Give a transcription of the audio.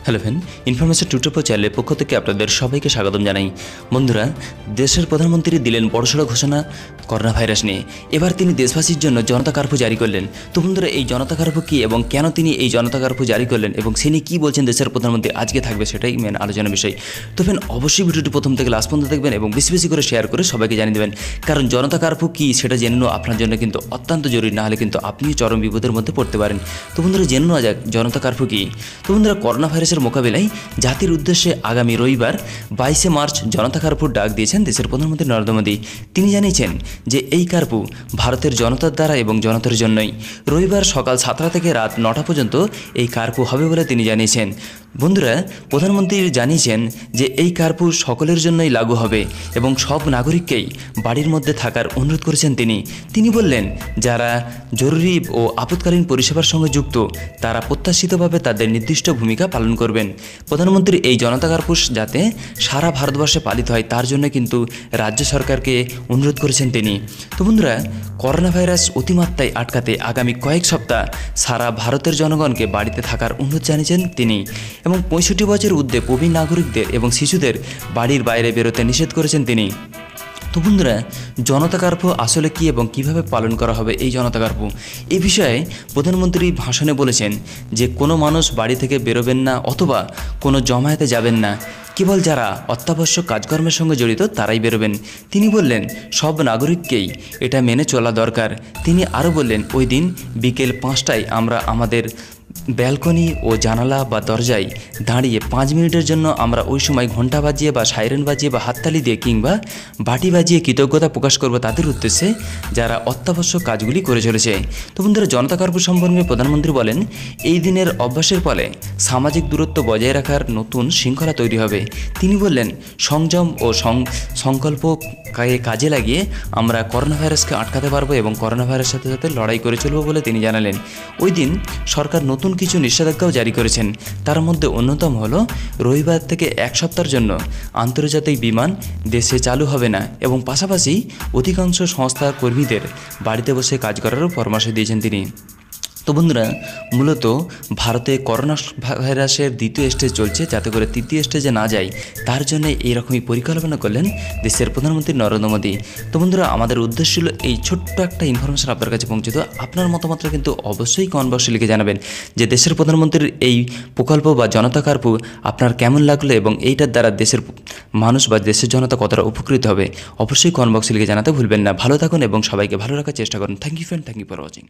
Hello friend, information টুটোপো চ্যানেলের পক্ষ থেকে আপনাদের সবাইকে স্বাগতম জানাই। বন্ধুরা, দেশের প্রধানমন্ত্রী দিলেন বড়সড় ঘোষণা করোনা ভাইরাস নিয়ে। এবার তিনি দেশবাসীর জন্য জনতা কার্ফু জারি করলেন। তো বন্ধুরা, এই জনতা কার্ফু কী এবং কেন তিনি এই জনতা কার্ফু জারি করলেন এবং তিনি কী বলছেন দেশের প্রধানমন্ত্রী, আজকে থাকবে সেটাই মেন আলোচনার বিষয়। তো ফ্রেন্ড, অবশ্যই ভিডিওটি প্রথম থেকে লাস্ট পর্যন্ত দেখবেন এবং বেশি বেশি করে শেয়ার করে সবাইকে জানিয়ে দেবেন, কারণ জনতা কার্ফু কী সেটা জেনে নেওয়া আপনার জন্য কিন্তু অত্যন্ত জরুরি, না হলে কিন্তু আপনিও চরম বিপদের মধ্যে পড়তে পারেন। তো বন্ধুরা, জেনে নেওয়া যাক জনতা কার্ফু কী। তো বন্ধুরা, করোনা ভাইরাসের মোকাবিলায় জাতির উদ্দেশ্যে আগামী রবিবার 22শে মার্চ জনতা কার্ফুর ডাক দিয়েছেন দেশের প্রধানমন্ত্রী নরেন্দ্র মোদী। তিনি জানিয়েছেন যে এই কার্ফু ভারতের জনতার দ্বারা এবং জনতার জন্যই। রবিবার সকাল 7টা থেকে রাত 9টা পর্যন্ত এই কার্ফু হবে বলে তিনি জানিয়েছেন। বন্ধুরা, প্রধানমন্ত্রী জানিয়েছেন যে এই কার্ফু সকলের জন্যই লাগু হবে এবং সব নাগরিককেই বাড়ির মধ্যে থাকার অনুরোধ করেছেন তিনি। তিনি বললেন, যারা জরুরি ও আপৎকালীন পরিষেবার সঙ্গে যুক্ত তারা প্রত্যাশিতভাবে তাদের নির্দিষ্ট ভূমিকা পালন করবেন। প্রধানমন্ত্রী এই জনতা কার্ফু যাতে সারা ভারতবর্ষে পালিত হয় তার জন্য কিন্তু রাজ্য সরকারকে অনুরোধ করেছেন তিনি। তো বন্ধুরা, করোনা ভাইরাস অতিমাত্রায় আটকাতে আগামী কয়েক সপ্তাহ সারা ভারতের জনগণকে বাড়িতে থাকার অনুরোধ জানিয়েছেন তিনি এবং 65 বছরের ঊর্ধ্বে প্রবীণ নাগরিকদের এবং শিশুদের বাড়ির বাইরে বেরোতে নিষেধ করেছেন তিনি। তো বন্ধুরা, জনতা কার্ফু আসলে কী এবং কিভাবে পালন করা হবে এই জনতা কার্ফু, এই বিষয়ে প্রধানমন্ত্রী ভাষণে বলেছেন যে কোনো মানুষ বাড়ি থেকে বেরোবেন না অথবা কোনো জমায়েতে যাবেন না, কেবল যারা অত্যাবশ্যক কাজকর্মের সঙ্গে জড়িত তারাই বেরোবেন। তিনি বললেন সব নাগরিককেই এটা মেনে চলা দরকার। তিনি আরও বললেন, ওই দিন বিকেল 5টায় আমরা আমাদের ব্যালকনি ও জানালা বা দরজায় দাঁড়িয়ে 5 মিনিটের জন্য আমরা ওই সময় ঘণ্টা বাজিয়ে বা সাইরেন বাজিয়ে বা হাততালি দিয়ে কিংবা বাটি বাজিয়ে কৃতজ্ঞতা প্রকাশ করব তাদের উদ্দেশ্যে যারা অত্যাবশ্যক কাজগুলি করে চলেছে। তো বন্ধুরা, জনতা কার্ফু সম্পর্কে প্রধানমন্ত্রী বলেন, এই দিনের অভ্যাসের ফলে সামাজিক দূরত্ব বজায় রাখার নতুন শৃঙ্খলা তৈরি হবে। তিনি বললেন, সংযম ও সংকল্প কাজে লাগিয়ে আমরা করোনা ভাইরাসকে আটকাতে পারবো এবং করোনা ভাইরাসের সাথে সাথে লড়াই করে চলবো বলে তিনি জানালেন। ওই দিন সরকার নতুন কিছু নিষেধাজ্ঞাও জারি করেছেন। তার মধ্যে অন্যতম হলো রবিবার থেকে 1 সপ্তাহের জন্য আন্তর্জাতিক বিমান দেশে চালু হবে না এবং পাশাপাশি অধিকাংশ সংস্থার কর্মীদের বাড়িতে বসে কাজ করারও পরামর্শ দিয়েছেন তিনি। তো বন্ধুরা, মূলত ভারতে করোনা ভাইরাসের দ্বিতীয় স্টেজ চলছে, যাতে করে তৃতীয় স্টেজে না যায় তার জন্য এইরকমই পরিকল্পনা করলেন দেশের প্রধানমন্ত্রী নরেন্দ্র মোদী। তো বন্ধুরা, আমাদের উদ্দেশ্য ছিল এই ছোট্ট একটা ইনফরমেশন আপনার কাছে পৌঁছে দেওয়া। আপনার মতামতটা কিন্তু অবশ্যই কমেন্ট বক্সে লিখে জানাবেন যে দেশের প্রধানমন্ত্রীর এই প্রকল্প বা জনতা কার্ফু আপনার কেমন লাগলো এবং এইটার দ্বারা দেশের মানুষ বা দেশের জনতা কতটা উপকৃত হবে। অবশ্যই কমেন্ট বক্সে লিখে জানাতে ভুলবেন না। ভালো থাকুন এবং সবাইকে ভালো রাখার চেষ্টা করুন। Thank you friend, thank you for watching.